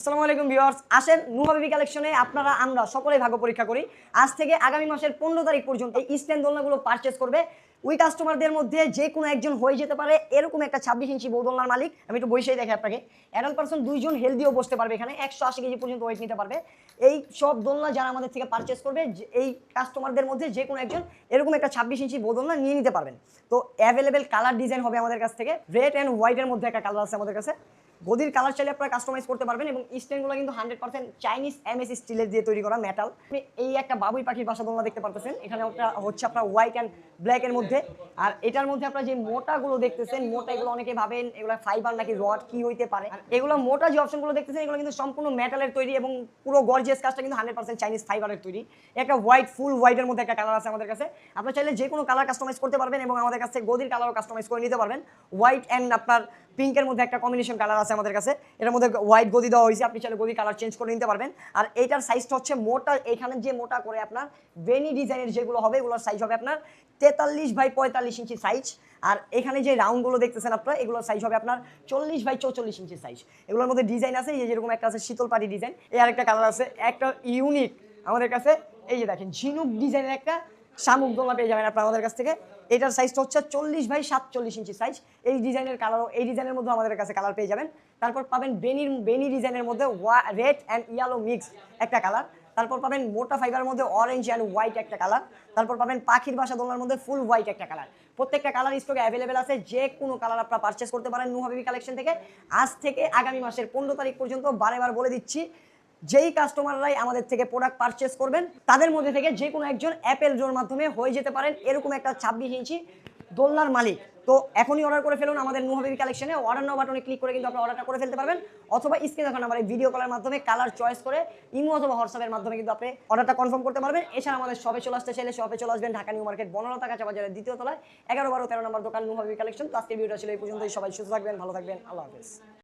আসসালামু আলাইকুম ভিউয়ার্স, আসেন নুহা বেবি কালেকশনে আপনারা আমরা সকলেই ভাগ্য পরীক্ষা করি। আজ থেকে আগামী মাসের 15 তারিখ পর্যন্ত এই স্ট্যান্ড দোলনাগুলো পারচেজ করবে ওই কাস্টমারদের মধ্যে যে কোনো একজন হয়ে যেতে পারে এরকম একটা 26 ইঞ্চি বউ-দোলনার মালিক। আমি একটু বসেই দেখি আপনাকে। অ্যাডাল্ট পারসন দুইজন হেলদিও বসতে পারবে, এখানে 180 কেজি পর্যন্ত ওয়েট নিতে পারবে। এই সব দোলনা যারা আমাদের থেকে পারচেজ করবে এই কাস্টমারদের মধ্যে যে কোনো একজন এরকম একটা 26 ইঞ্চি বউ-দোলনা নিয়ে নিতে পারবেন। তো অ্যাভেলেবেল কালার ডিজাইন হবে আমাদের কাছ থেকে। রেড অ্যান্ড হোয়াইটের মধ্যে একটা কালার আছে আমাদের কাছে। গদির কালার চাইলে আপনারা কাস্টমাইজ করতে পারবেন এবং স্ট্যান্ডগুলো কিন্তু 100% চাইনিজ এমএস স্টিলের দিয়ে তৈরি করা মেটাল। এই একটা বাবুই পাখির বাসা দোলনা দেখতে পারতেছেন, এখানে হচ্ছে আপনার হোয়াইট অ্যান্ড ব্ল্যাক এর মধ্যে। আর এটার মধ্যে আপনারা যে মোটাগুলো দেখতেছেন, মোটা এগুলো অনেকে ভাবেন এগুলো ফাইবার নাকি রড কি হইতে পারে। আর এগুলো মোটা যে অপশনগুলো দেখতেছেন এগুলো কিন্তু সম্পূর্ণ মেটালের তৈরি এবং পুরো গর্জিয়াস কাজটা কিন্তু 100% চাইনিজ ফাইবারের তৈরি। একটা হোয়াইট ফুল হোয়াইটের মধ্যে একটা কালার আছে আমাদের কাছে। আপনারা চাইলে যে কোনো কালার কাস্টমাইজ করতে পারবেন এবং আমাদের কাছে গদির কালারও কাস্টমাইজ করে নিতে পারবেন। হোয়াইট অ্যান্ড আপনার পিঙ্কের মধ্যে একটা কম্বিনেশন কালার আছে আমাদের কাছে, এটার মধ্যে হোয়াইট গদি দেওয়া হয়েছে, আপনি চাইলে গদি কালার চেঞ্জ করে নিতে পারবেন। আর এইটার সাইজটা হচ্ছে মোটা, এখানে যে মোটা করে আপনার বেনি ডিজাইনের যেগুলো হবে এগুলোর সাইজ হবে আপনার 43 বাই 45 ইঞ্চি সাইজ। আর এখানে যে রাউন্ডগুলো দেখতেছেন আপনারা এগুলোর সাইজ হবে আপনার 40 বাই 44 ইঞ্চি সাইজ। এগুলোর মধ্যে ডিজাইন আছে, এই যেরকম একটা আছে শীতল পাটি ডিজাইন, এই আরেকটা কালার আছে একটা ইউনিক আমাদের কাছে। এই যে দেখেন ঝিনুক ডিজাইনের একটা শামুক দোলনা পেয়ে যাবেন আপনার আমাদের কাছ থেকে। এটার সাইজটা হচ্ছে 40 বাই 47 ইঞ্চি সাইজ। এই ডিজাইনের কালারও, এই ডিজাইনের মধ্যে আমাদের কাছে কালার পেয়ে যাবেন। তারপর পাবেন বেনি ডিজাইনের মধ্যে রেড অ্যান্ড ইয়েলো মিক্স একটা কালার। তারপর পাবেন মোটা ফাইবারের মধ্যে অরেঞ্জ অ্যান্ড হোয়াইট একটা কালার। তারপর পাবেন পাখির বাসা দোলনার মধ্যে ফুল হোয়াইট একটা কালার। প্রত্যেকটা কালার স্টকে অ্যাভেলেবেল আছে, যে কোনো কালার আপনারা পারচেস করতে পারেন নুহা বেবি কালেকশন থেকে। আজ থেকে আগামী মাসের 15 তারিখ পর্যন্ত বারেবার বলে দিচ্ছি, যেই কাস্টমাররাই আমাদের থেকে প্রোডাক্ট পারচেস করবেন তাদের মধ্যে থেকে যে কোনো একজন অ্যাপেল ড্রোর মাধ্যমে হয়ে যেতে পারেন এরকম একটা 26 ইঞ্চি দোলনার মালিক। তো এখনই অর্ডার করে ফেলুন আমাদের নুহা বেবি কালেকশনে। অর্ডার নাও বাটনে ক্লিক করে কিন্তু আপনারা অর্ডারটা করে ফেলতে পারবেন, অথবা স্ক্রিনে দেখা নাম্বারে ভিডিও কলের মাধ্যমে কালার চয়েস করে ইমো অথবা হোয়াটসঅ্যাপের মাধ্যমে কিন্তু আপনি অর্ডারটা কনফার্ম করতে পারবেন। এছাড়া আমাদের শপে চলে আসতে চাইলে শপে চলে আসবেন, ঢাকা নিউ মার্কেট বনলতা কাঁচা বাজারের দ্বিতীয় তলায় 11, 12, 13 নম্বর দোকান নুহা বেবি কালেকশন। তো আজকের ভিডিওটা ছিল এই পর্যন্তই। সবাই সুস্থ থাকবেন, ভালো থাকবেন, আল্লাহ হাফেজ।